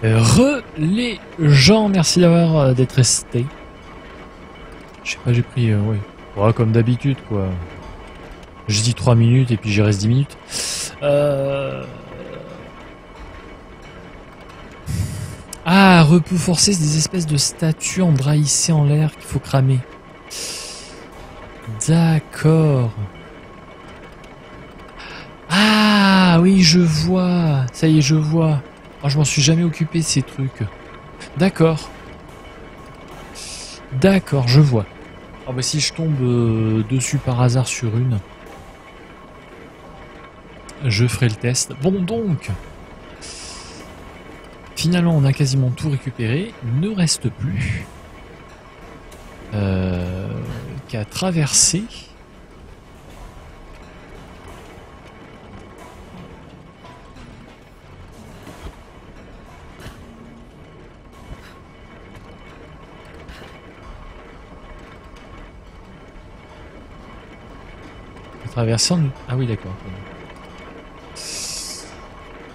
Les gens, merci d'avoir d'être resté. Je sais pas, j'ai pris, ouais. Ouais, comme d'habitude, quoi. Je dis 3 minutes et puis j'y reste 10 minutes. Ah, repos forcé, c'est des espèces de statues embraillissées en l'air qu'il faut cramer. D'accord. Ah, oui, je vois. Ça y est, je vois. Oh, je m'en suis jamais occupé de ces trucs. D'accord. D'accord, je vois. Oh, bah, si je tombe dessus par hasard sur une, je ferai le test. Bon, donc. Finalement, on a quasiment tout récupéré. Il ne reste plus qu'à traverser. Ah oui, d'accord.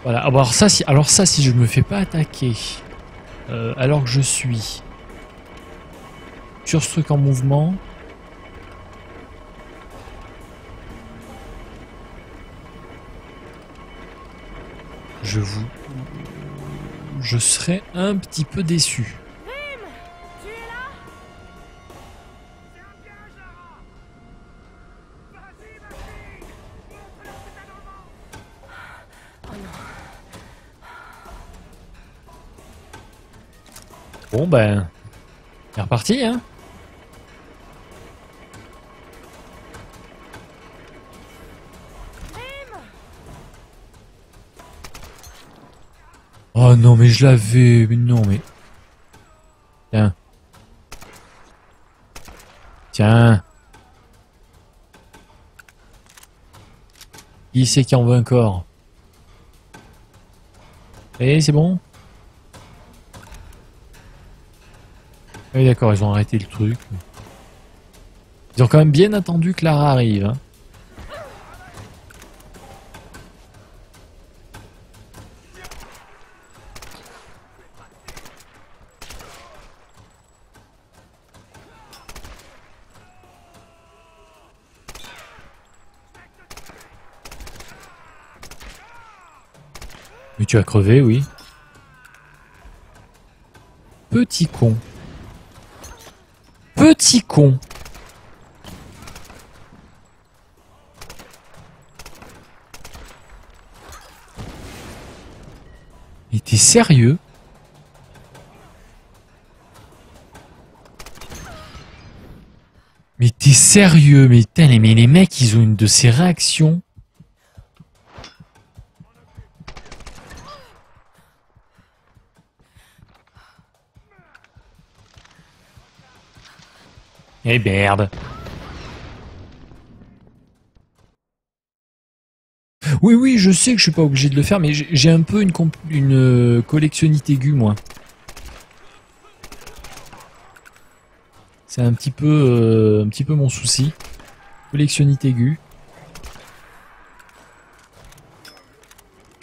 Voilà. Ah, bon, alors ça, si je me fais pas attaquer alors que je suis sur ce truc en mouvement, je serais un petit peu déçu. Bon ben, c'est reparti, hein. Oh non, mais je l'avais. Mais non, mais. Tiens. Tiens. Qui c'est qui en veut encore? Eh, c'est bon? Oui, d'accord, ils ont arrêté le truc. Ils ont quand même bien attendu que Lara arrive, hein. Mais tu as crevé, oui. Petit con. Petit con. Mais t'es sérieux? Mais t'es sérieux? Mais, putain, mais les mecs, ils ont une de ces réactions. Eh merde. Oui, oui, je sais que je suis pas obligé de le faire, mais j'ai un peu une collectionnite aiguë, moi. C'est un petit peu mon souci. Collectionnite aiguë.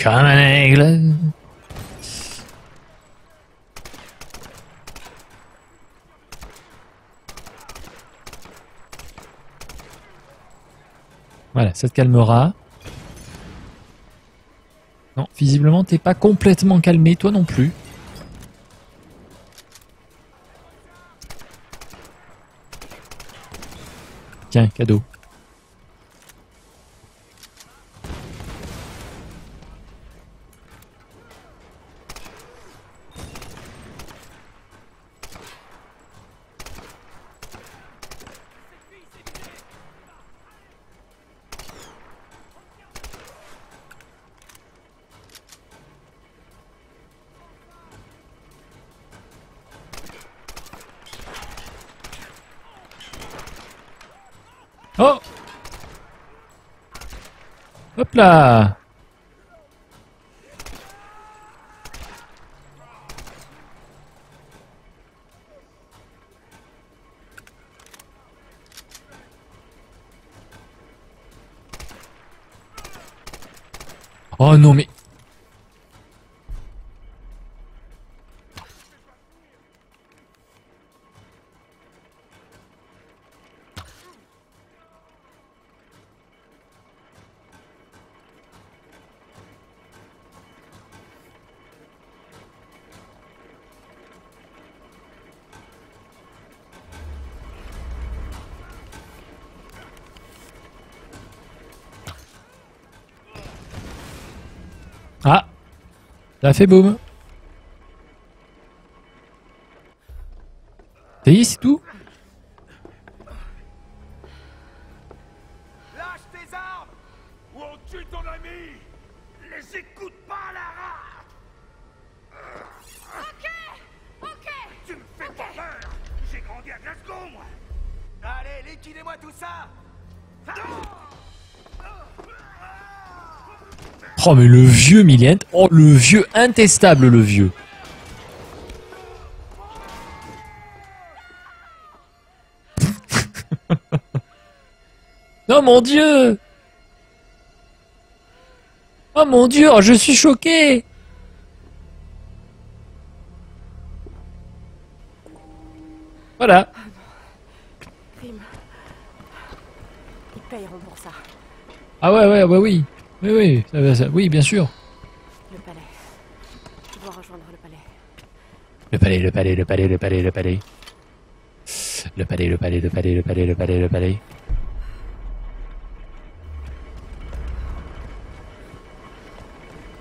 Comme un aigle. Voilà, ça te calmera. Non, visiblement, t'es pas complètement calmé, toi non plus. Tiens, cadeau. Oh! Hop là! Oh non mais... Ça a fait boum. Ça y est, c'est tout? Lâche tes armes ou on tue ton ami. Les écoute pas, Lara. Ok. Tu me fais pas peur. J'ai grandi à Glasgow, moi. Allez, liquidez-moi tout ça. Oh mais le vieux Milient. Oh le vieux intestable le vieux. Oh mon dieu. Oh mon dieu, oh, je suis choqué. Voilà. Crime. Ils payeront pour ça. Ah ouais, oui. Oui, oui, bien sûr. Le palais. Je dois rejoindre le palais. Le palais. Le palais.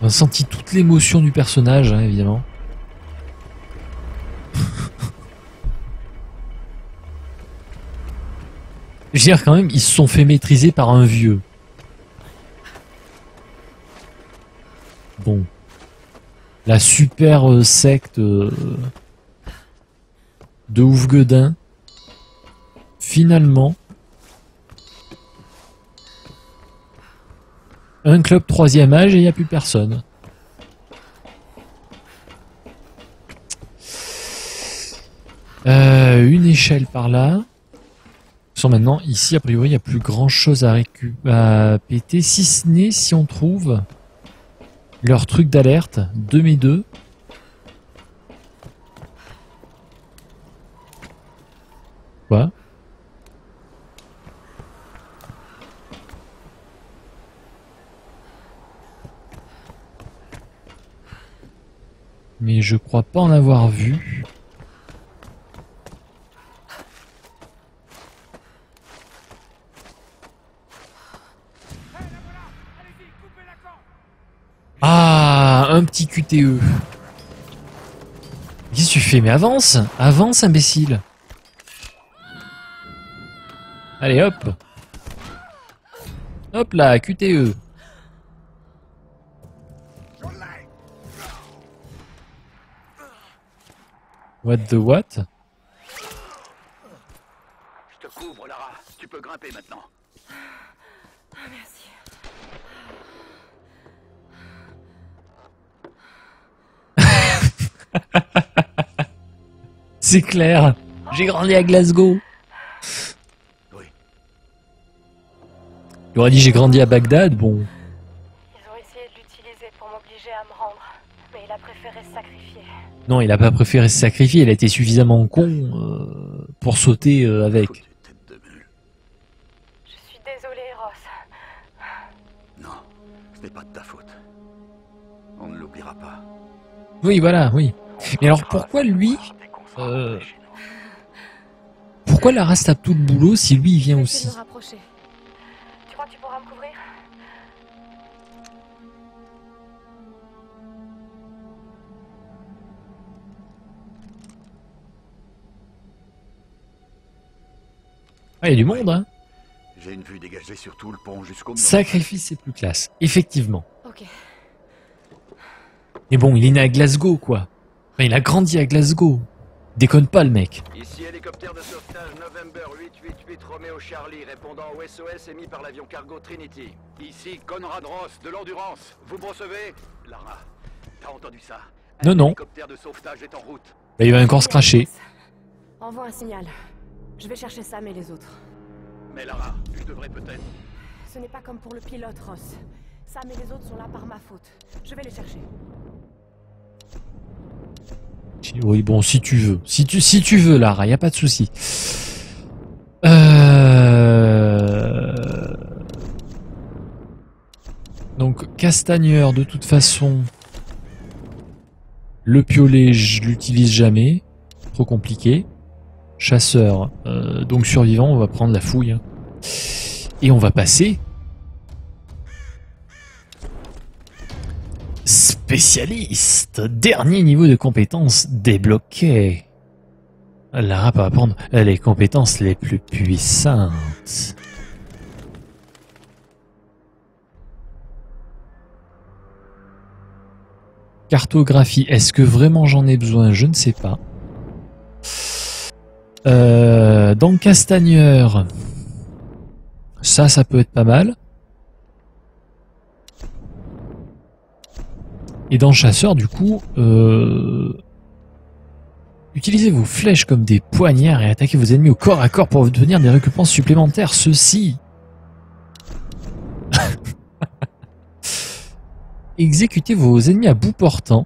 On a senti toute l'émotion du personnage, hein, évidemment. Je veux dire, quand même, ils se sont fait maîtriser par un vieux. Bon. La super secte de Oufguedin. Finalement. Un club 3e âge et il n'y a plus personne. Une échelle par là. Maintenant, ici, a priori, il n'y a plus grand chose à péter, si ce n'est si on trouve leur truc d'alerte, 2 Quoi? Mais je crois pas en avoir vu. Ah, un petit QTE. Qu'est-ce que tu fais? Mais avance! Avance, imbécile! Allez, hop! Hop là, QTE! What the what? Je te couvre, Lara. Tu peux grimper maintenant. Merci. C'est clair! J'ai grandi à Glasgow! Oui. Il aurait dit j'ai grandi à Bagdad, bon. Ils ont essayé de l'utiliser pour m'obliger à me rendre, mais il a préféré se sacrifier. Non, il a pas préféré se sacrifier, il a été suffisamment con pour sauter avec. Foutue tête de mule. Je suis désolée, Ross. Non, ce n'est pas de ta faute. On ne l'oubliera pas. Oui, voilà, oui. Mais alors pourquoi lui... Pourquoi Lara se tape tout le boulot si lui il vient Je vais aussi? essayer de me rapprocher. Tu crois que tu pourras me couvrir? Ah, il y a du monde, hein. J'ai une vue dégagée sur tout le pont jusqu'au nord. Sacrifice, c'est plus classe. Effectivement. Ok. Mais bon, il est né à Glasgow, quoi. Enfin, il a grandi à Glasgow. Déconne pas, le mec. Ici hélicoptère de sauvetage November 888 Romeo Charlie répondant au SOS émis par l'avion cargo Trinity. Ici Conrad Ross de l'Endurance. Vous me recevez? Lara, t'as entendu ça? Non, non. L'hélicoptère de sauvetage est en route. Bah, il va encore se cracher. Envoie un signal. Je vais chercher Sam et les autres. Mais Lara, tu devrais peut-être... Ce n'est pas comme pour le pilote, Ross. Sam et les autres sont là par ma faute. Je vais les chercher. Oui, bon, si tu veux. Si tu veux, Lara, y a pas de souci. Donc, castagneur, de toute façon... Le piolet, je l'utilise jamais. Trop compliqué. Chasseur, donc survivant, on va prendre la fouille. Hein. Et on va passer... spécialiste. Dernier niveau de compétences débloqué. Lara peut apprendre les compétences les plus puissantes. Cartographie, est-ce que vraiment j'en ai besoin? Je ne sais pas. Dans Castagneur, ça peut être pas mal. Et dans Chasseur, du coup, utilisez vos flèches comme des poignards et attaquez vos ennemis au corps à corps pour obtenir des récompenses supplémentaires. Ceci. Exécutez vos ennemis à bout portant.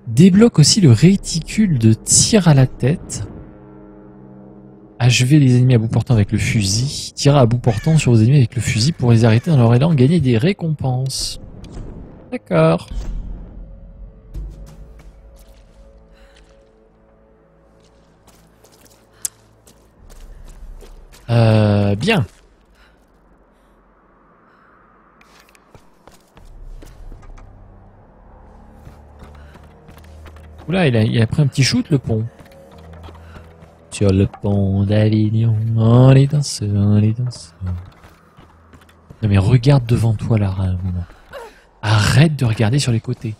Débloque aussi le réticule de tir à la tête. Achevez les ennemis à bout portant avec le fusil. Tirez à bout portant sur vos ennemis avec le fusil pour les arrêter dans leur élan. Gagner des récompenses. D'accord. Bien. Oula, il a pris un petit shoot, le pont. Sur le pont d'Avignon, on les danse, on les danse. Non mais regarde devant toi, Lara, un moment. Arrête de regarder sur les côtés.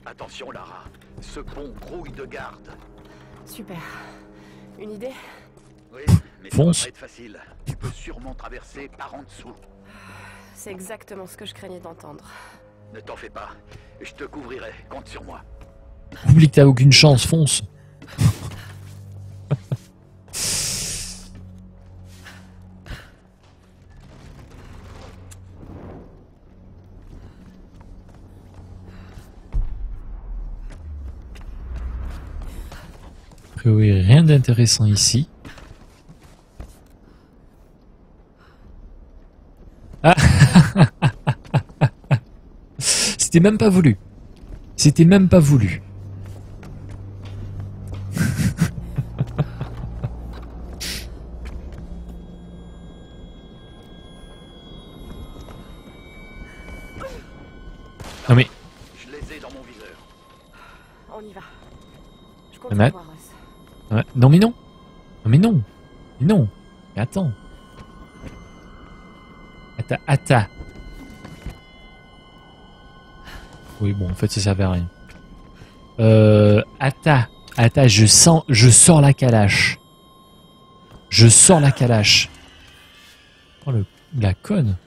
Attention, Lara. Ce pont grouille de garde. Super. Une idée? Oui, mais Fonce. ça va pas être facile. Tu peux sûrement traverser par en dessous. C'est exactement ce que je craignais d'entendre. Ne t'en fais pas. Je te couvrirai. Compte sur moi. Oublie que t'as aucune chance, fonce. A priori, rien d'intéressant ici. Ah. C'était même pas voulu. C'était même pas voulu. Non mais... Je les ai dans mon viseur. On y va. Je compte Mais- sur toi, Russ. Ouais. Non mais non. Non mais non. Mais non. Mais attends. Attends. Oui bon en fait ça servait à rien. Attends, je sors la calache. Je sors la calache. Oh la conne.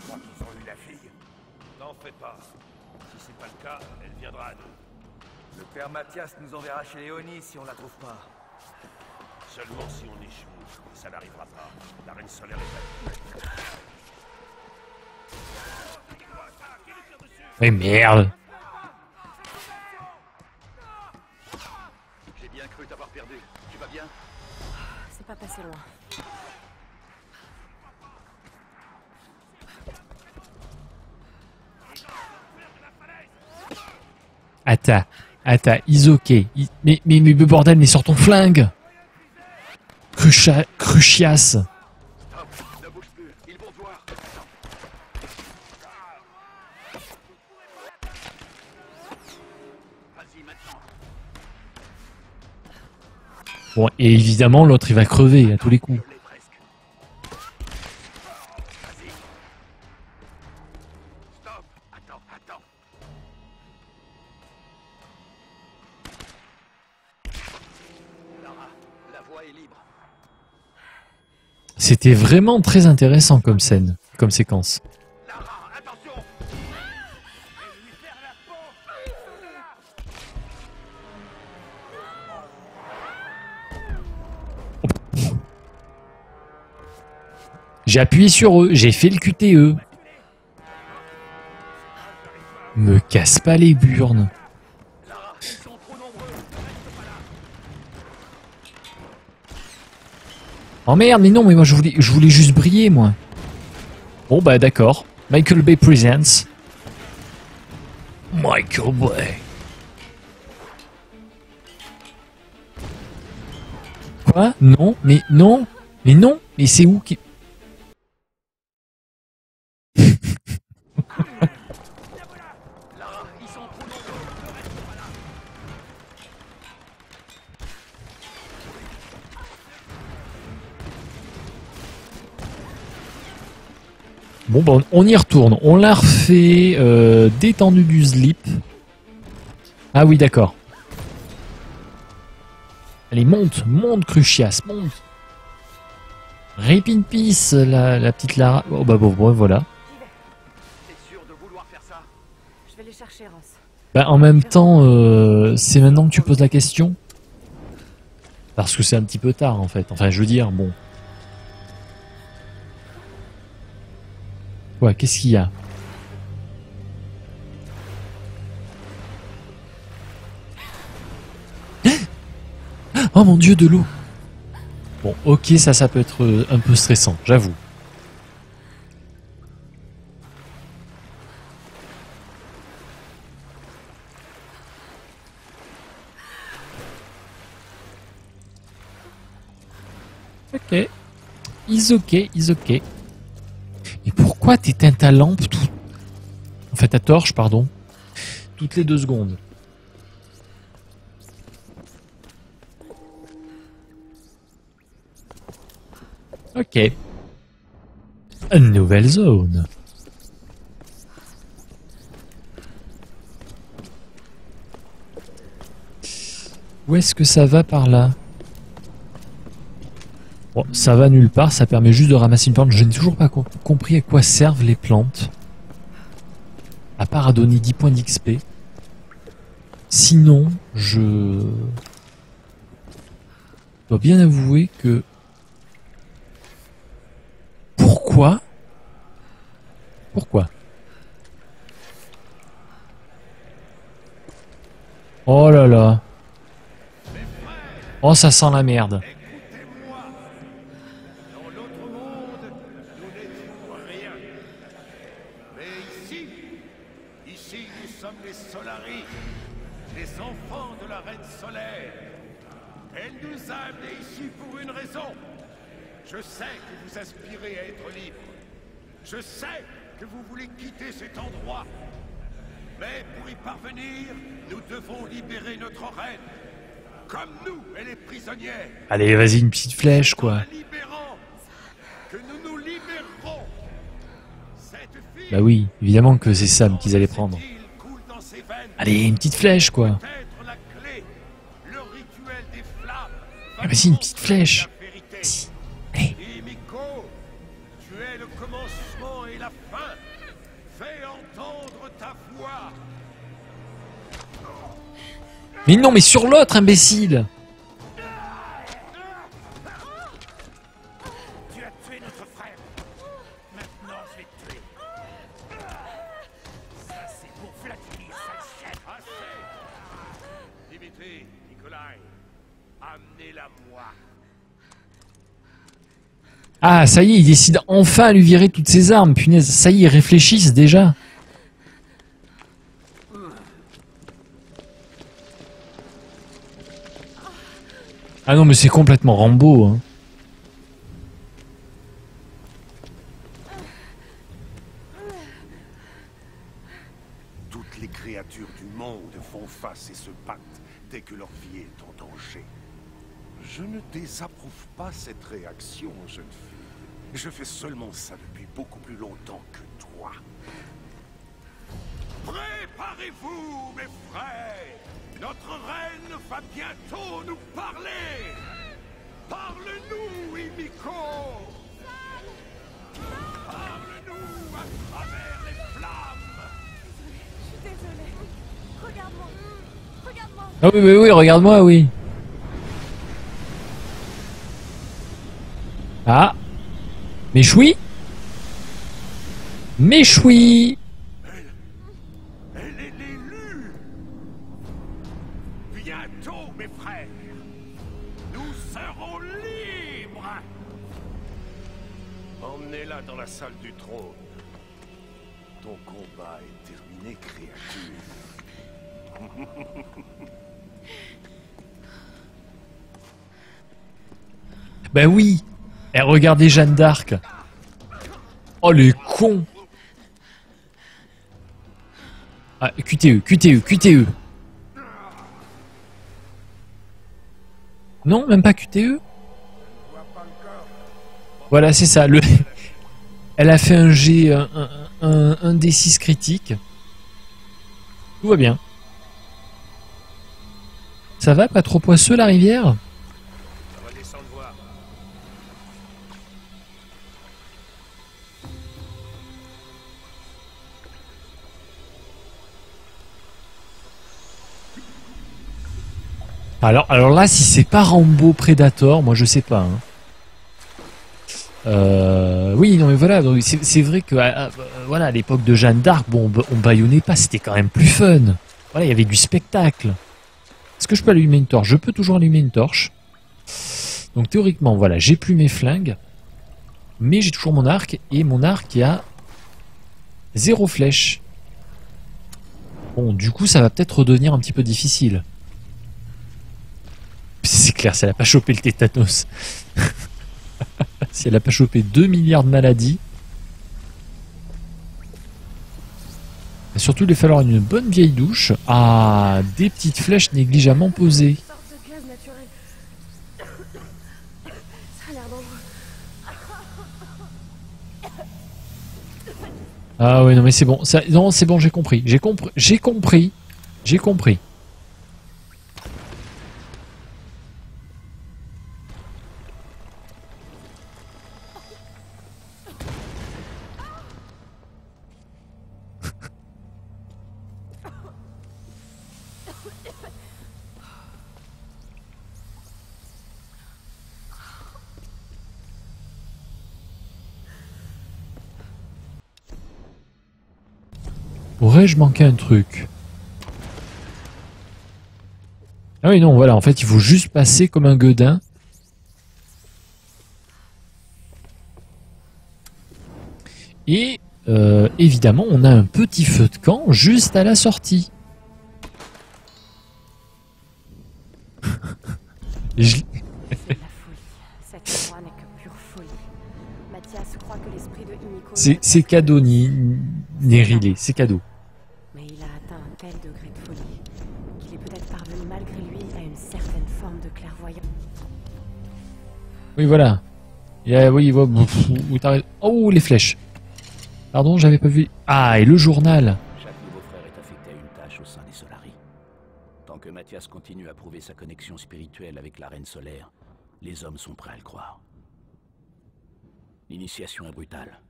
Crois qu'ils ont eu la fille. N'en fais pas. Si c'est pas le cas, elle viendra à nous. Le père Mathias nous enverra chez Léonie si on la trouve pas. Seulement si on échoue. Et ça n'arrivera pas. La reine solaire est faite. Mais merde. J'ai bien cru t'avoir perdu. Tu vas bien? C'est pas passé loin. Attends, Isoké. Mais bordel, mais sors ton flingue. Crucias. Stop. Ne bouge plus. Ils vont te voir. Vas-y maintenant. Bon, et évidemment, l'autre il va crever à tous les coups. Je l'ai presque. Vas-y. Stop. Attends. Lara, la voie est libre. C'était vraiment très intéressant comme scène, comme séquence. Lara, attention! Et lui faire la peau! J'ai appuyé sur eux, j'ai fait le QTE. Me casse pas les burnes. Lara, ils sont trop nombreux. Oh merde, mais non, mais moi je voulais juste briller, moi. Bon bah d'accord. Michael Bay Presents. Michael Bay. Quoi? Non, mais non, mais non, mais c'est où qui... Lara, ils sont trop nombreux. Ne reste pas là. Bon, bon, on y retourne. On l'a refait détendu du slip. Ah oui, d'accord. Allez, monte, monte, Crucias, monte. Rip in peace, la petite Lara. Oh bah bon, voilà. T'es sûr de vouloir faire ça? Je vais les chercher, Ross. Bah en même temps, c'est maintenant que tu poses la question. Parce que c'est un petit peu tard en fait. Enfin, je veux dire, bon. Ouais, qu'est-ce qu'il y a? Oh mon dieu, de l'eau! Bon, ok, ça peut être un peu stressant, j'avoue. Ok. Is ok, is ok. Et pourquoi t'éteins ta lampe tout... En fait, ta torche, pardon. Toutes les 2 secondes. Ok. Une nouvelle zone. Où est-ce que ça va par là? Bon, ça va nulle part, ça permet juste de ramasser une plante. Je n'ai toujours pas compris à quoi servent les plantes. À part à donner 10 points d'XP. Sinon, je dois bien avouer que... Pourquoi? Pourquoi? Oh là là. Oh, ça sent la merde. Écoutez-moi. Dans l'autre monde, nous n'étions rien. Mais ici nous sommes les Solari, les enfants de la Reine Solaire. Elle nous a amenés ici pour une raison. Je sais que vous aspirez à être libre. Je sais que vous voulez quitter cet endroit. Mais pour y parvenir, nous devons libérer notre reine. Comme nous, elle est prisonnière. Allez, vas-y, une petite flèche, quoi. En la libérant, que nous nous libérerons. Cette fille, Bah oui, évidemment que c'est Sam qu'ils allaient prendre. coule dans ses veines. Allez, une petite flèche, quoi. Peut-être la clé. Le rituel des flammes. Ah, vas-y, une petite flèche. La vérité. Si. Allez. Himiko, tu es le commencement et la fin. Fais entendre ta voix. Mais non, mais sur l'autre, imbécile. Tu as tué notre frère. Maintenant, je vais te tuer. Ça, c'est pour Vladimir, sale chef. Assez. Dimitri, Nikolai, amenez-la moi. Ah, ça y est, ils décident enfin à lui virer toutes ses armes. Punaise, ça y est, ils réfléchissent déjà. Ah non, mais c'est complètement Rambo, hein. Toutes les créatures du monde font face et se battent dès que leur vie est en danger. Je ne désapprouve pas cette réaction, jeune fille. Je fais seulement ça depuis beaucoup plus longtemps que toi. Préparez-vous, mes frères! Notre reine va bientôt nous parler! Parle-nous, Himiko! Parle-nous à travers les flammes! Je suis désolée. Regarde-moi. Regarde-moi. Ah oui, oui, oui, regarde-moi, oui. Ah. Méchoui. Méchoui. Elle est l'élue! Bientôt, mes frères, nous serons libres! Emmenez-la dans la salle du trône. Ton combat est terminé, créature. Ben oui. Eh, regardez Jeanne d'Arc. Oh les cons. Ah, QTE, QTE, QTE. Non, même pas QTE. Voilà, c'est ça. Elle a fait un G, un D6 critique. Tout va bien. Ça va, pas trop poisseux la rivière? On va descendre voir. Alors là, si c'est pas Rambo Predator, moi je sais pas. Hein. Oui, non mais voilà, c'est vrai que voilà, à l'époque de Jeanne d'Arc, bon, on bâillonnait pas, c'était quand même plus fun. Voilà, il y avait du spectacle. Est-ce que je peux allumer une torche? Je peux toujours allumer une torche. Donc théoriquement, voilà, j'ai plus mes flingues, mais j'ai toujours mon arc, et mon arc il a 0 flèche. Bon, du coup, ça va peut-être redevenir un petit peu difficile. C'est clair, si elle a pas chopé le tétanos. Si elle a pas chopé 2 milliards de maladies. Et surtout, il va falloir une bonne vieille douche. Ah, des petites flèches négligemment posées. Sorte de gaz naturel. Ça a l'air dangereux. Ah ouais, non mais c'est bon. Non, c'est bon, j'ai compris. J'ai compris. Aurais-je manqué un truc? Ah oui, non, voilà, en fait, il faut juste passer comme un gueudin. Et, évidemment, on a un petit feu de camp juste à la sortie. Je- C'est de la folie. Cet endroit n'est que pure folie. Mathias croit que l'esprit de Himiko... C'est cadeau, Nérilé, c'est cadeau. Mais il a atteint un tel degré de folie qu'il est peut-être parvenu malgré lui à une certaine forme de clairvoyance. Oui, voilà. Oui, où t'arrêtes. Oh, les flèches. Pardon, j'avais pas vu. Ah, et le journal. Chaque nouveau frère est affecté à une tâche au sein des Solari. Tant que Mathias continue à prouver sa connexion spirituelle avec la Reine Solaire, les hommes sont prêts à le croire. L'initiation est brutale.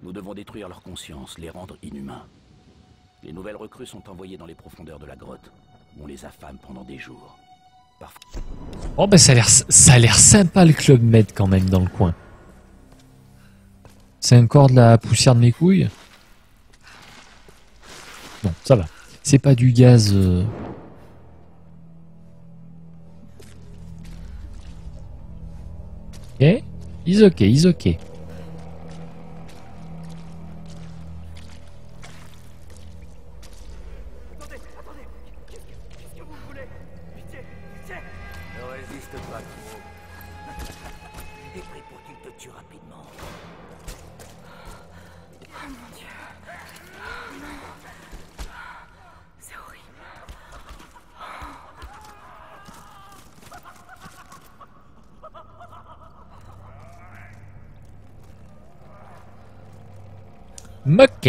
Nous devons détruire leur conscience, les rendre inhumains. Les nouvelles recrues sont envoyées dans les profondeurs de la grotte, où on les affame pendant des jours. Parfois... Oh, ben ça a l'air sympa le Club Med quand même dans le coin. C'est encore de la poussière de mes couilles? Non, ça va. C'est pas du gaz... Ok, he's ok. Ne résiste pas trop. Et prie pour qu'il te tue rapidement. Oh mon Dieu. Oh non. C'est horrible. Ok.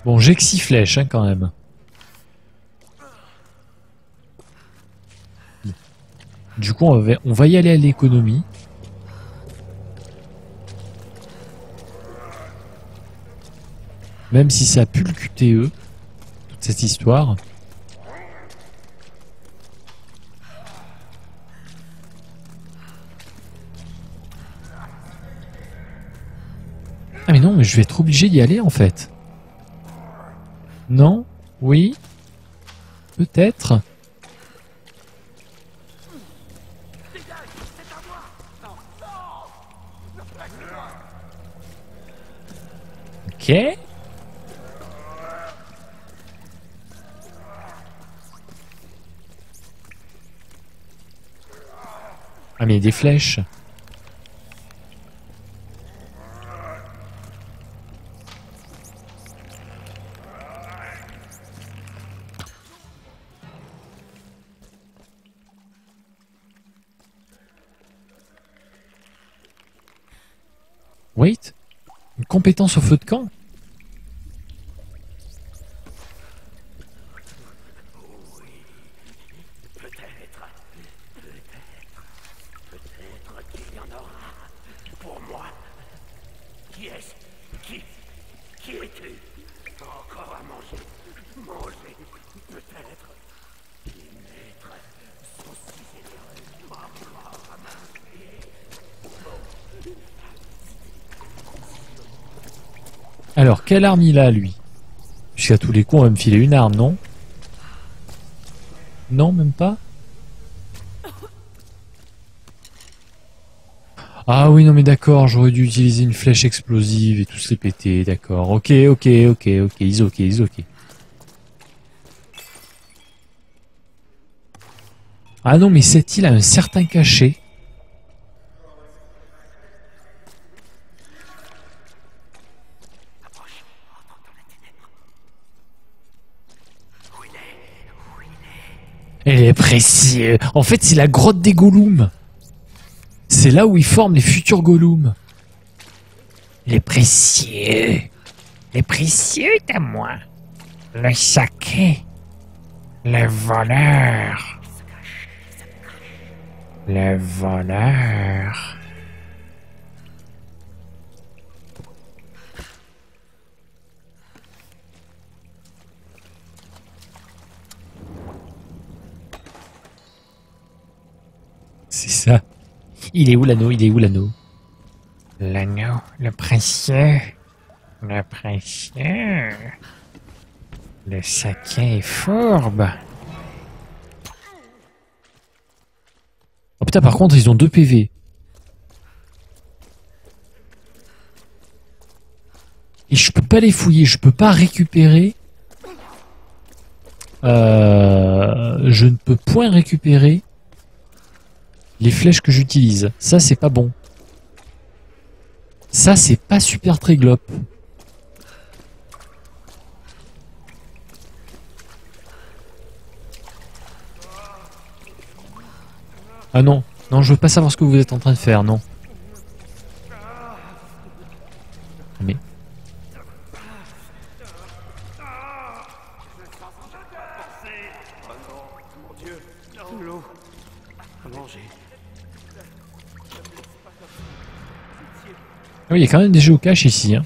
Bon, j'ai que 6 flèches hein, quand même. Du coup, on va y aller à l'économie. Même si ça pue le QTE, toute cette histoire. Ah mais non, mais je vais être obligé d'y aller en fait. Non? Oui? Peut-être? Ok. Ah mais il y a des flèches. Wait, une compétence au feu de camp? Peut-être qu'il y en aura. Pour moi. Qui est-ce? Qui es-tu? Encore à manger. Manger. Peut-être. Les maîtres sont si généreux. Encore à manger. Alors, quelle arme il a, lui? Puisqu'à tous les coups, on va me filer une arme, non? Non, même pas? Ah oui, non mais d'accord, j'aurais dû utiliser une flèche explosive et tous les péter, d'accord. Ok, is ok. Ah non, mais cette île a un certain cachet. Elle est précieuse. En fait, c'est la grotte des Gollum. C'est là où ils forment les futurs Gollum. Les précieux. Les précieux à moi. Le saké. Le voleur. Le voleur. C'est ça. Il est où l'anneau? L'anneau, le précieux. Le précieux. Le saké est fourbe. Oh putain, par contre, ils ont 2 PV. Et je peux pas les fouiller, je peux pas récupérer. Je ne peux point récupérer les flèches que j'utilise. Ça, c'est pas bon. Ça, c'est pas super tréglope. Ah non. Non, je veux pas savoir ce que vous êtes en train de faire, non. Mais... Ah oui, il y a quand même des géocaches ici, hein.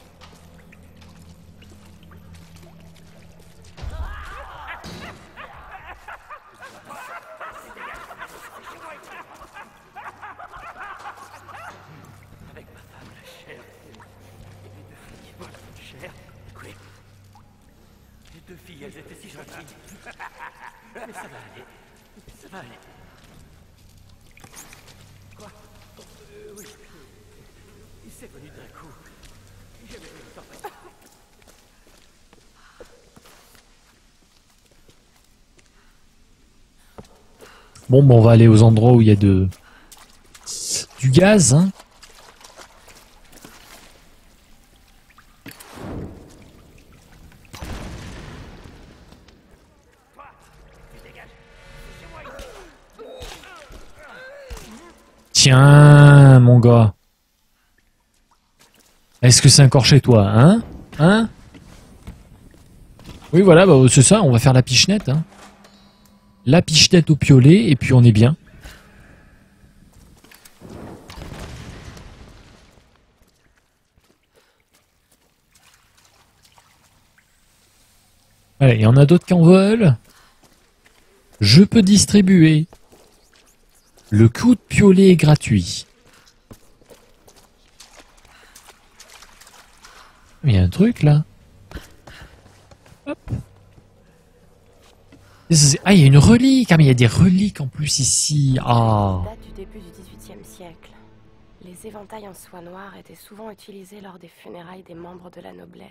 Les 2 filles, elles étaient si gentilles. Mais ça va aller. Ça va aller. Quoi? Oui. C'est venu d'un coup. J'avais vu le temps. Bon, on va aller aux endroits où il y a du gaz, hein. Tiens, mon gars. Est-ce que c'est encore chez toi, hein? Hein? Oui, voilà, bah, c'est ça, on va faire la pichenette, hein. La pichenette au piolet, et puis on est bien. Allez, il y en a d'autres qui en veulent. Je peux distribuer. Le coup de piolet est gratuit. Il y a un truc là. Hop. Ah, il y a une relique. Ah, mais il y a des reliques en plus ici. Ah. Date du début du XVIIIe siècle. Les éventails en soie noire étaient souvent utilisés lors des funérailles des membres de la noblesse.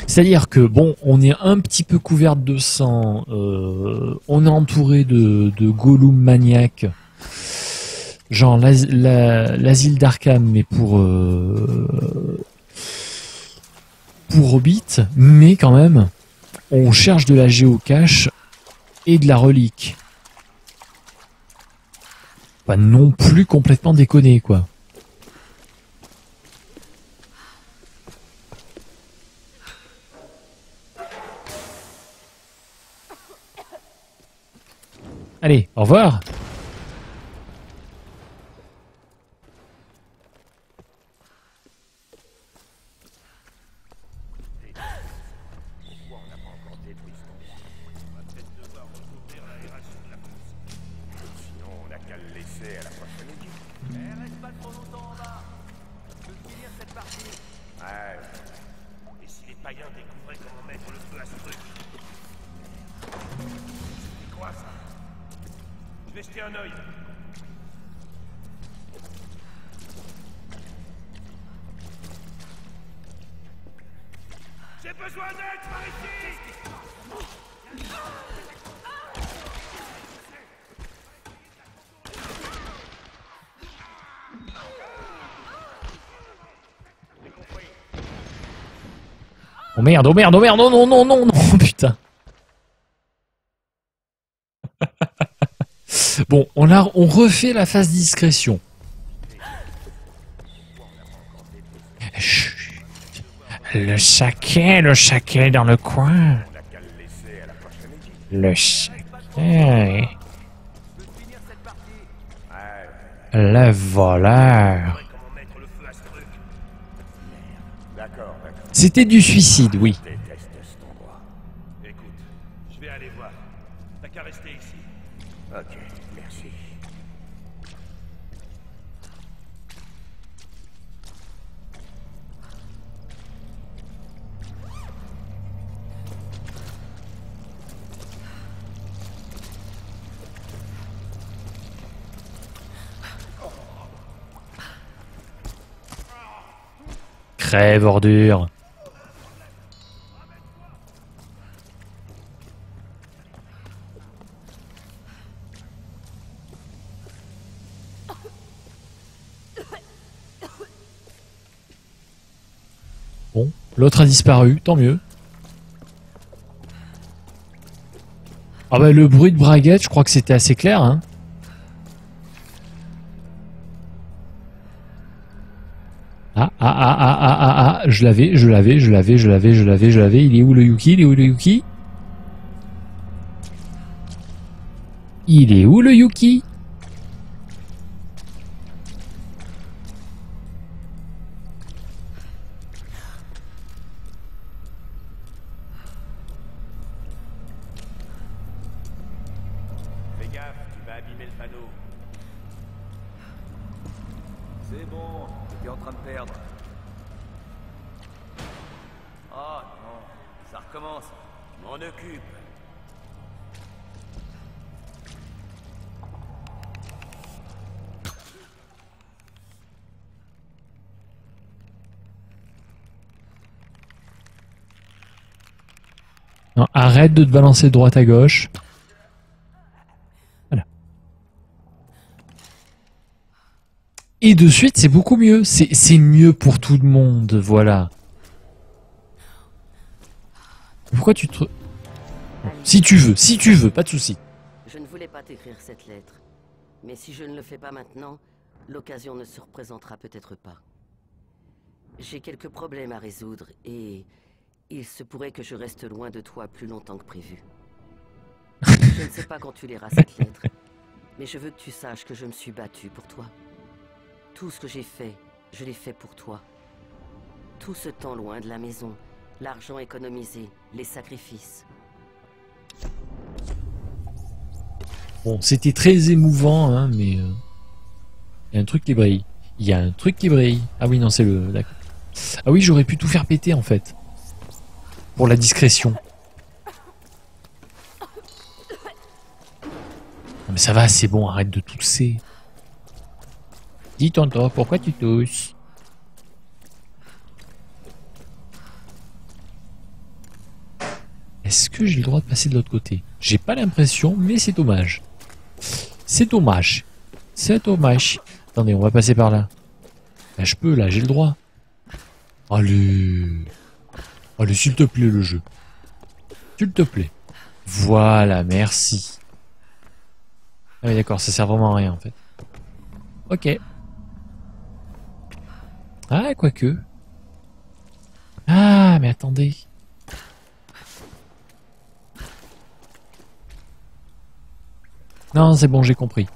C'est-à-dire que, bon, on est un petit peu couvert de sang. On est entouré de Gollum maniaques. Genre l'asile d'Arkham, mais pour Hobbit, mais quand même, on cherche de la géocache et de la relique. Pas non plus complètement déconné, quoi. Allez, au revoir. Sinon, on n'a qu'à le laisser à la prochaine équipe. Reste pas trop longtemps en bas. Je veux finir cette partie. Ouais. Et si les païens découvraient comment mettre le feu à ce truc? C'est quoi ça? Je vais jeter un œil. J'ai besoin d'aide par ici! Oh merde, oh merde, oh merde, non, non, non, non, non, putain. Bon, on refait la phase discrétion. Chut. Le saké dans le coin. On n'a qu'à le laisser à la prochaine équipe. Le saké. Je veux finir cette partie. Le voleur. Comment mettre le feu à ce truc? D'accord, d'accord. C'était du suicide, oui. Je déteste cet endroit. Écoute, je vais aller voir. T'as qu'à rester ici. Ok, merci. Crève, ordure. Bon, l'autre a disparu, tant mieux. Ah bah le bruit de braguette, je crois que c'était assez clair, hein. Je l'avais. Il est où le Yuki? Il est où le Yuki? Fais gaffe, tu vas abîmer le panneau. C'est bon, t'es en train de perdre. Oh non, ça recommence. Je m'en occupe. Non, arrête de te balancer de droite à gauche. Voilà. Et de suite, c'est beaucoup mieux. C'est mieux pour tout le monde, voilà. Pourquoi tu te... Si tu veux, pas de souci. Je ne voulais pas t'écrire cette lettre. Mais si je ne le fais pas maintenant, l'occasion ne se représentera peut-être pas. J'ai quelques problèmes à résoudre et il se pourrait que je reste loin de toi plus longtemps que prévu. Je ne sais pas quand tu liras cette lettre, mais je veux que tu saches que je me suis battu pour toi. Tout ce que j'ai fait, je l'ai fait pour toi. Tout ce temps loin de la maison, l'argent économisé, les sacrifices. Bon, c'était très émouvant, hein, mais... Il y a un truc qui brille. Ah oui, non, c'est le... D'accord. Ah oui, j'aurais pu tout faire péter, en fait. Pour la discrétion. Non, mais ça va, c'est bon, arrête de tousser. Dis tonton, pourquoi tu tousses? Est-ce que j'ai le droit de passer de l'autre côté? J'ai pas l'impression, mais c'est dommage. C'est dommage. C'est dommage. Attendez, on va passer par là. Là, je peux, là, j'ai le droit. Allez. Allez, s'il te plaît, le jeu. S'il te plaît. Voilà, merci. Ah oui, d'accord, ça sert vraiment à rien, en fait. Ok. Ah, quoique. Ah, mais attendez. Non, c'est bon, j'ai compris.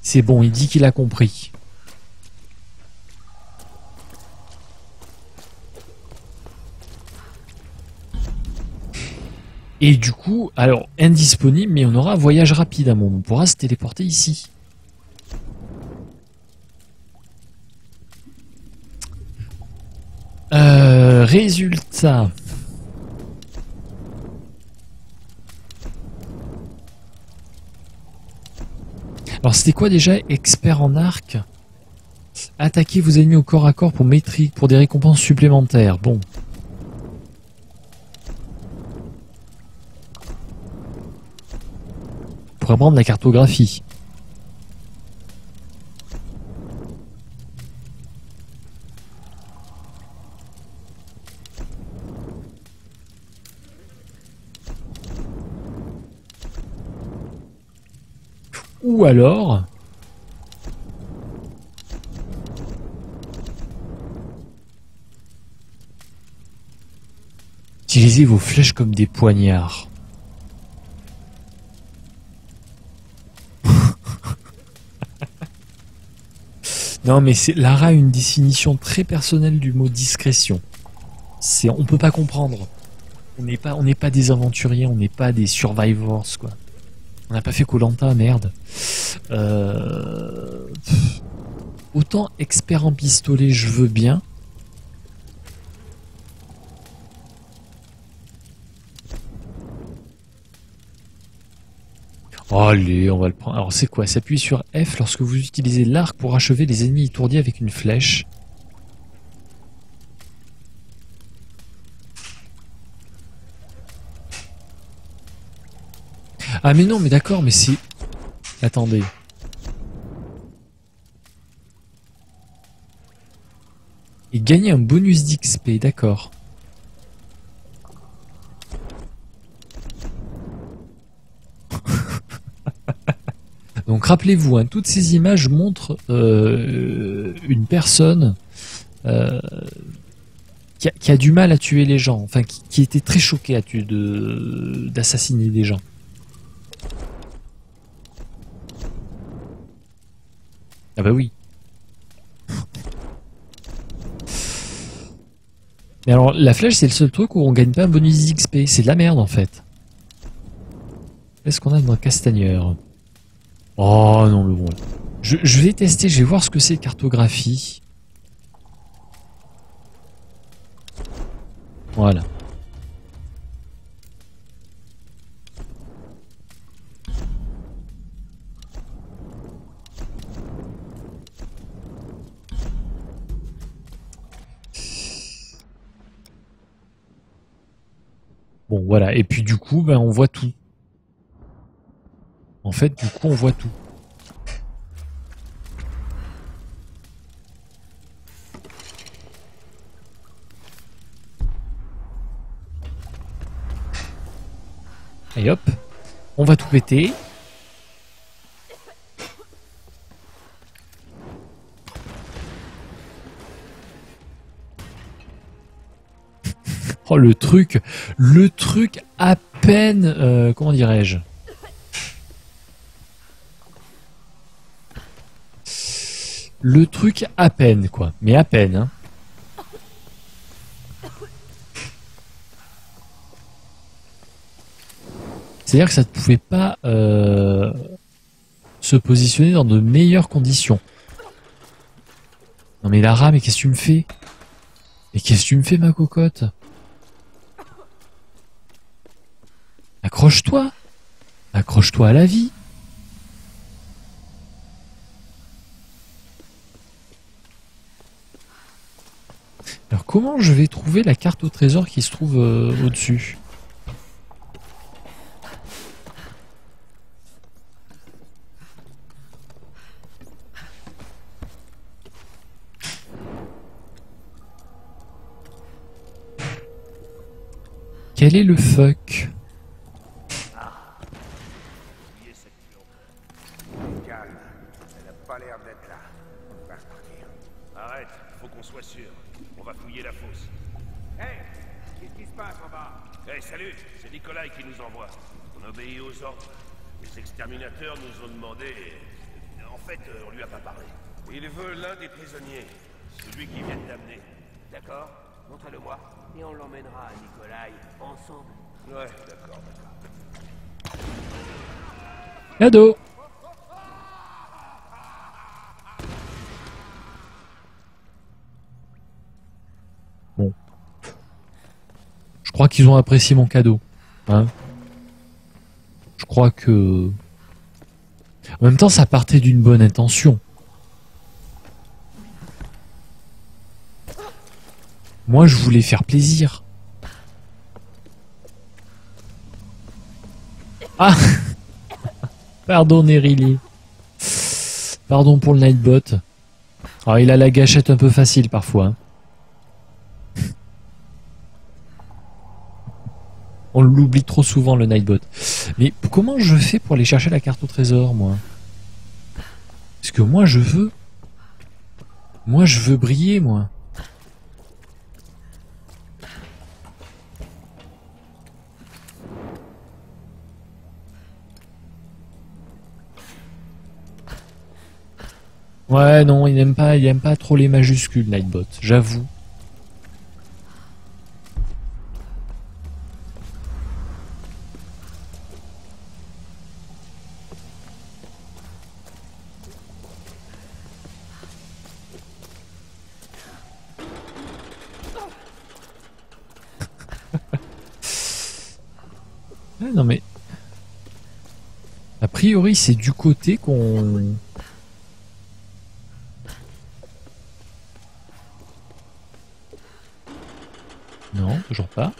C'est bon, il dit qu'il a compris. Et du coup, alors, indisponible, mais on aura un voyage rapide à un moment. On pourra se téléporter ici. Résultat. Alors c'était quoi déjà? Expert en arc. Attaquez vos ennemis au corps à corps pour des récompenses supplémentaires. Bon. Pour apprendre la cartographie. Ou alors... utilisez vos flèches comme des poignards. Non mais Lara a une définition très personnelle du mot discrétion. On peut pas comprendre. On n'est pas des aventuriers, on n'est pas des survivors quoi. On n'a pas fait Koh-Lanta, merde. Autant expert en pistolet, je veux bien. Allez, on va le prendre. Alors c'est quoi? S'appuyer sur F lorsque vous utilisez l'arc pour achever les ennemis étourdis avec une flèche. Ah mais non, mais d'accord, mais c'est... Attendez. Et gagner un bonus d'XP, d'accord. Donc rappelez-vous, hein, toutes ces images montrent une personne qui a du mal à tuer les gens, enfin qui était très choquée d'assassiner des gens. Ah bah oui. Mais alors la flèche c'est le seul truc où on gagne pas un bonus d'XP, c'est de la merde en fait. Qu'est-ce qu'on a dans Castagneur? Oh non mais bon. Je vais tester, je vais voir ce que c'est cartographie. Voilà. Bon voilà, et puis du coup ben on voit tout. En fait du coup on voit tout. Et hop, on va tout péter. Oh le truc à peine, comment dirais-je? Le truc à peine quoi, mais à peine hein. C'est-à-dire que ça ne pouvait pas se positionner dans de meilleures conditions. Non mais Lara, mais qu'est-ce que tu me fais? Mais qu'est-ce que tu me fais ma cocotte? Accroche-toi. Accroche-toi à la vie. Alors comment je vais trouver la carte au trésor qui se trouve au-dessus? Quel est le fuck? Calme. Elle a pas l'air d'être là. On va repartir. Arrête, faut qu'on soit sûr. On va fouiller la fosse. Hey! Qu'est-ce qui se passe en bas? Hey, salut, c'est Nikolai qui nous envoie. On obéit aux ordres. Les exterminateurs nous ont demandé... En fait, on lui a pas parlé. Il veut l'un des prisonniers. Celui qui vient d'amener. D'accord. Montre-le-moi. Et on l'emmènera à Nikolai ensemble. Ouais, d'accord. Cadeau. Bon. Je crois qu'ils ont apprécié mon cadeau. Hein? Je crois que... En même temps, ça partait d'une bonne intention. Moi, je voulais faire plaisir. Ah! Pardon, Nerili. Pardon pour le Nightbot. Alors, il a la gâchette un peu facile parfois. Hein. On l'oublie trop souvent, le Nightbot. Mais comment je fais pour aller chercher la carte au trésor, moi? Parce que moi, je veux... Moi, je veux briller, moi. Ouais, non, il aime pas trop les majuscules, Nightbot, j'avoue. Ouais, non mais... A priori, c'est du côté qu'on... Non, toujours pas.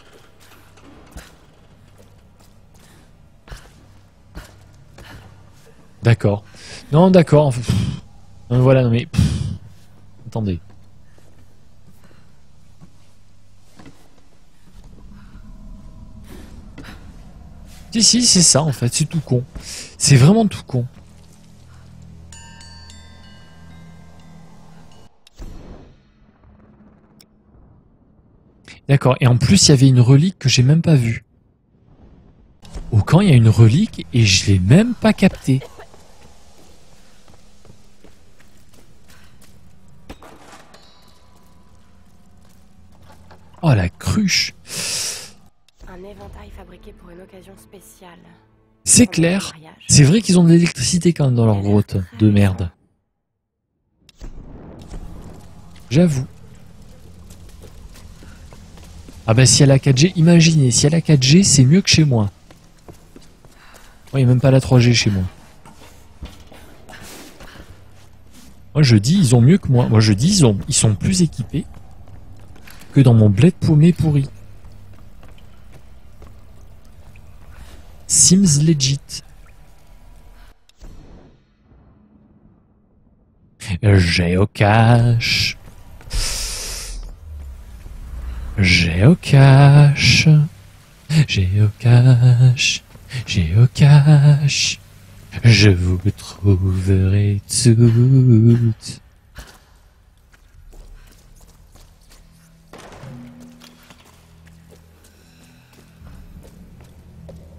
D'accord. Non, d'accord. Voilà, non mais... Attendez. Si, c'est ça en fait, c'est tout con. C'est vraiment tout con. D'accord, et en plus il y avait une relique que j'ai même pas vue. Au camp il y a une relique et je l'ai même pas captée. Oh la cruche. Un éventail fabriqué pour une occasion spéciale. C'est clair. C'est vrai qu'ils ont de l'électricité quand même dans leur grotte de merde. J'avoue. Ah bah si elle a 4G, imaginez, si elle a 4G, c'est mieux que chez moi. Moi, il n'y a même pas la 3G chez moi. Moi je dis, ils ont mieux que moi. Moi je dis, ils sont plus équipés que dans mon bled paumé pourri. Seems legit. Géocache. Géocache. Géocache. Géocache. Je vous trouverai toutes.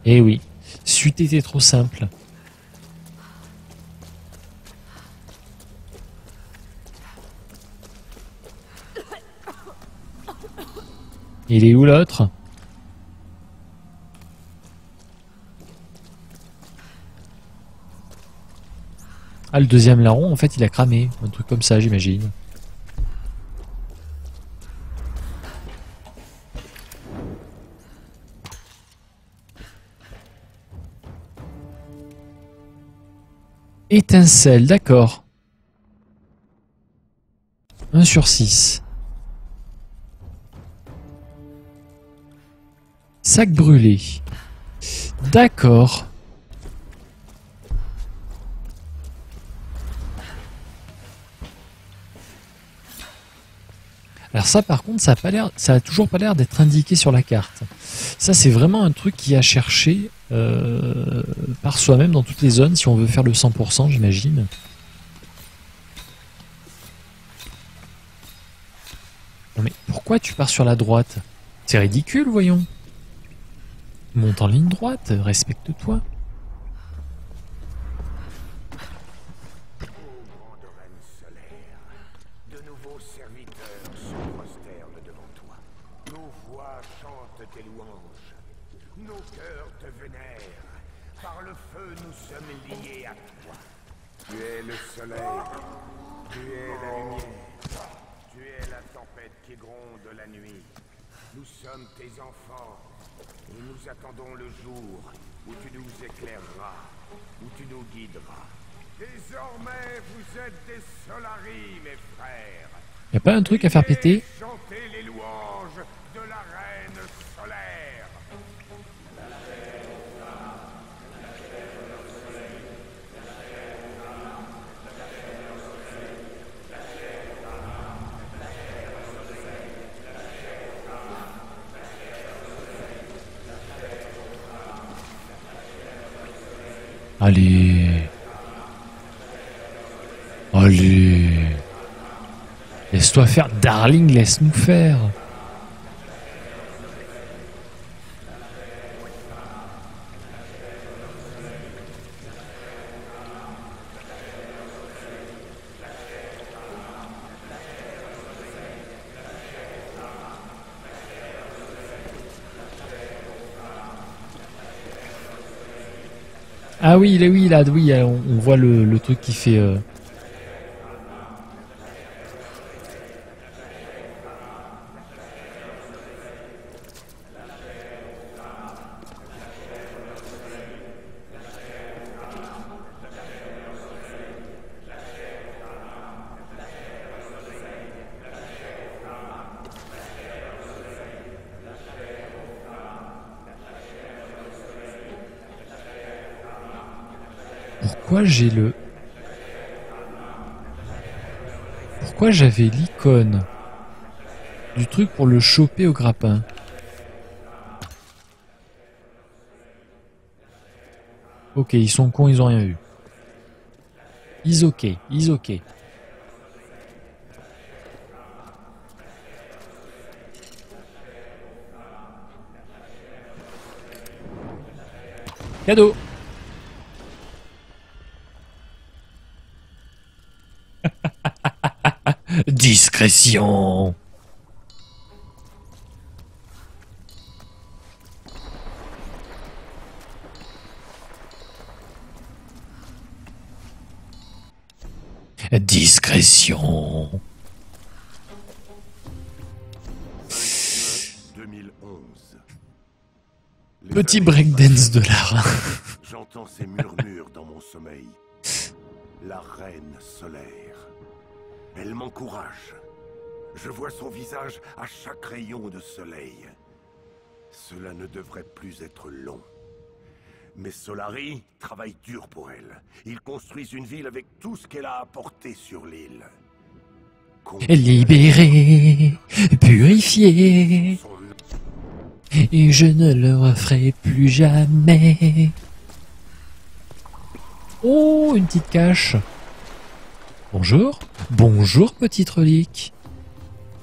Eh oui, suite était trop simple. Il est où l'autre? Ah, le deuxième larron, en fait, il a cramé. Un truc comme ça, j'imagine. Étincelle, d'accord. 1 sur 6. Sac brûlé. D'accord. Alors ça par contre, ça a toujours pas l'air d'être indiqué sur la carte. Ça c'est vraiment un truc qui a cherché par soi-même dans toutes les zones, si on veut faire le 100%, j'imagine. Non mais pourquoi tu pars sur la droite? C'est ridicule, voyons. Monte en ligne droite, respecte-toi. Grande reine solaire, de nouveaux serviteurs se prosternent devant toi. Nos voix chantent tes louanges. Nos cœurs te vénèrent. Par le feu, nous sommes liés à toi. Tu es le soleil. Tu es la lumière. Tu es la tempête qui gronde la nuit. Nous sommes tes enfants. Et nous attendons le jour où tu nous éclaireras, où tu nous guideras. Désormais, vous êtes des Solari, mes frères. Y a pas un truc à faire péter? Chantez les louanges de la reine solaire. Allez. Allez. Laisse-toi faire, darling, laisse-nous faire. Ah oui, là, oui, on voit le truc qui fait... Pourquoi j'ai le... Pourquoi j'avais l'icône du truc pour le choper au grappin? Ok, ils sont cons, ils ont rien vu. Ils ok. Cadeau. Discrétion. Discrétion. 2011. Petit breakdance de l'art. J'entends ces murmures dans mon sommeil. La reine solaire. Elle m'encourage. Je vois son visage à chaque rayon de soleil. Cela ne devrait plus être long. Mais Solari travaille dur pour elle. Ils construisent une ville avec tout ce qu'elle a apporté sur l'île. Libéré, purifié, et je ne le referai plus jamais. Oh, une petite cache. Bonjour. Bonjour, petite relique.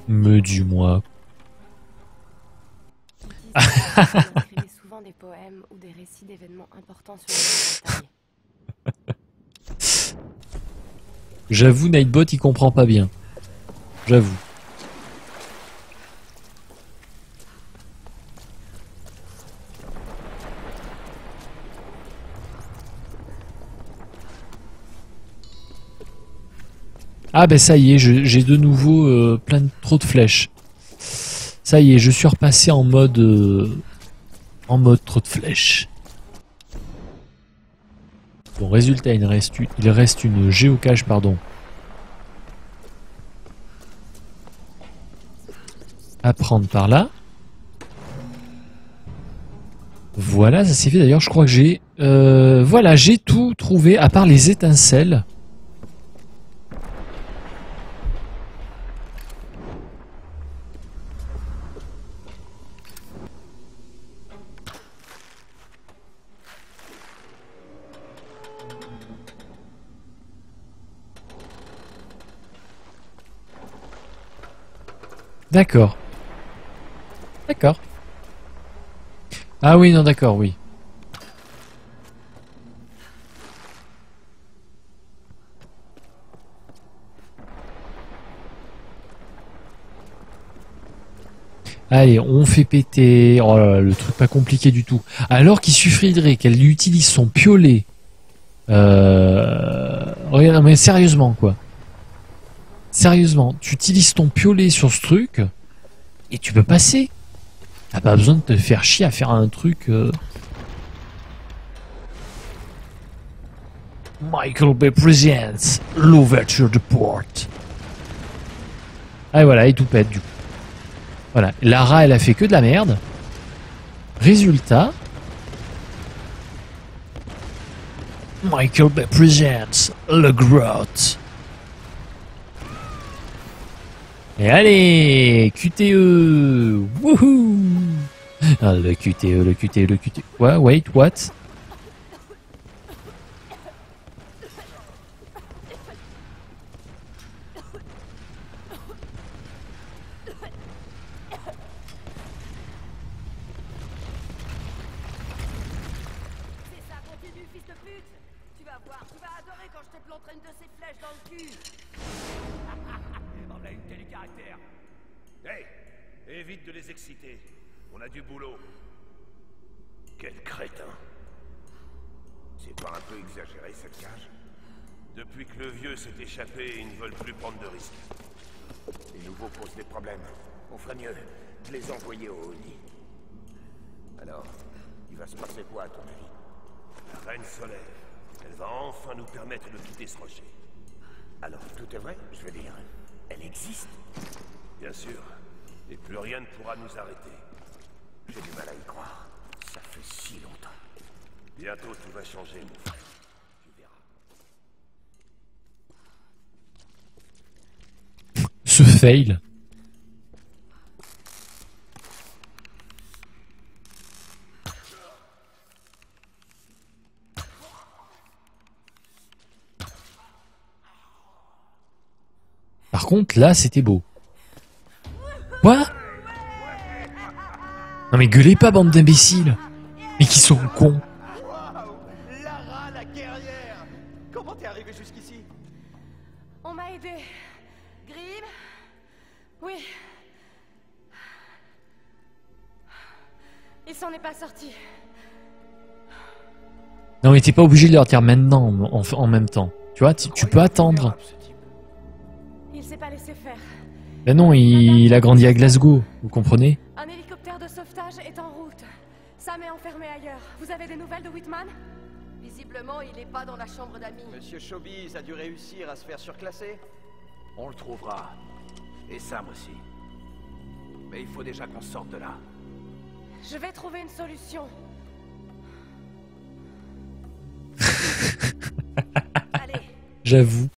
Me dis-moi. Ils écrivaient souvent des poèmes ou des récits d'événements importants sur les batailles. J'avoue, Nightbot, il comprend pas bien. J'avoue. Ah ben ça y est, j'ai de nouveau trop de flèches. Ça y est, je suis repassé en mode trop de flèches. Bon, résultat, il reste une géocache, pardon. À prendre par là. Voilà, ça s'est fait. D'ailleurs, je crois que j'ai... voilà, j'ai tout trouvé, à part les étincelles. D'accord. D'accord. Ah oui, non, d'accord, oui. Allez, on fait péter. Oh là là, le truc pas compliqué du tout. Alors qu'il suffirait qu'elle utilise son piolet. Regarde, non, mais sérieusement, quoi. Sérieusement, tu utilises ton piolet sur ce truc et tu peux passer. T'as pas besoin de te faire chier à faire un truc. Michael Bay presents l'ouverture de porte. Ah et voilà, et tout pète du coup. Voilà, Lara elle a fait que de la merde. Résultat, Michael Bay presents le grotte. Et allez, QTE, wouhou. Ah, le QTE, le QTE, le QTE. What? Wait, what? C'est ça, continue, fils de pute. Tu vas voir, tu vas adorer quand je te planterai une de ces flèches dans le cul. On a une telle caractère. Hey, évite de les exciter. On a du boulot. Quel crétin. C'est pas un peu exagéré cette cage? Depuis que le vieux s'est échappé, ils ne veulent plus prendre de risques. Les nouveaux posent des problèmes. On ferait mieux de les envoyer au Oni. Alors, il va se passer quoi à ton avis? La Reine Solaire, elle va enfin nous permettre de quitter ce rocher. Alors, tout est vrai? Je veux dire, elle existe? Bien sûr. Et plus rien ne pourra nous arrêter. J'ai du mal à y croire. Ça fait si longtemps. Bientôt tout va changer, mon frère. Tu verras. Ce fail. Par contre, là, c'était beau. Quoi? Non mais gueulez pas, bande d'imbéciles. Mais qui sont cons. Waouh, Lara, la guerrière. Comment t'es arrivé jusqu'ici? On m'a aidé. Grim? Oui. Il s'en est pas sorti. Non mais t'es pas obligé de leur dire maintenant en même temps. Tu vois, tu peux attendre. Il s'est pas laissé faire. Ben non, il a grandi à Glasgow, vous comprenez? Un hélicoptère de sauvetage est en route. Sam est enfermé ailleurs. Vous avez des nouvelles de Whitman? Visiblement, il n'est pas dans la chambre d'amis. Monsieur Showbiz a dû réussir à se faire surclasser. On le trouvera. Et Sam aussi. Mais il faut déjà qu'on sorte de là. Je vais trouver une solution. Allez. J'avoue.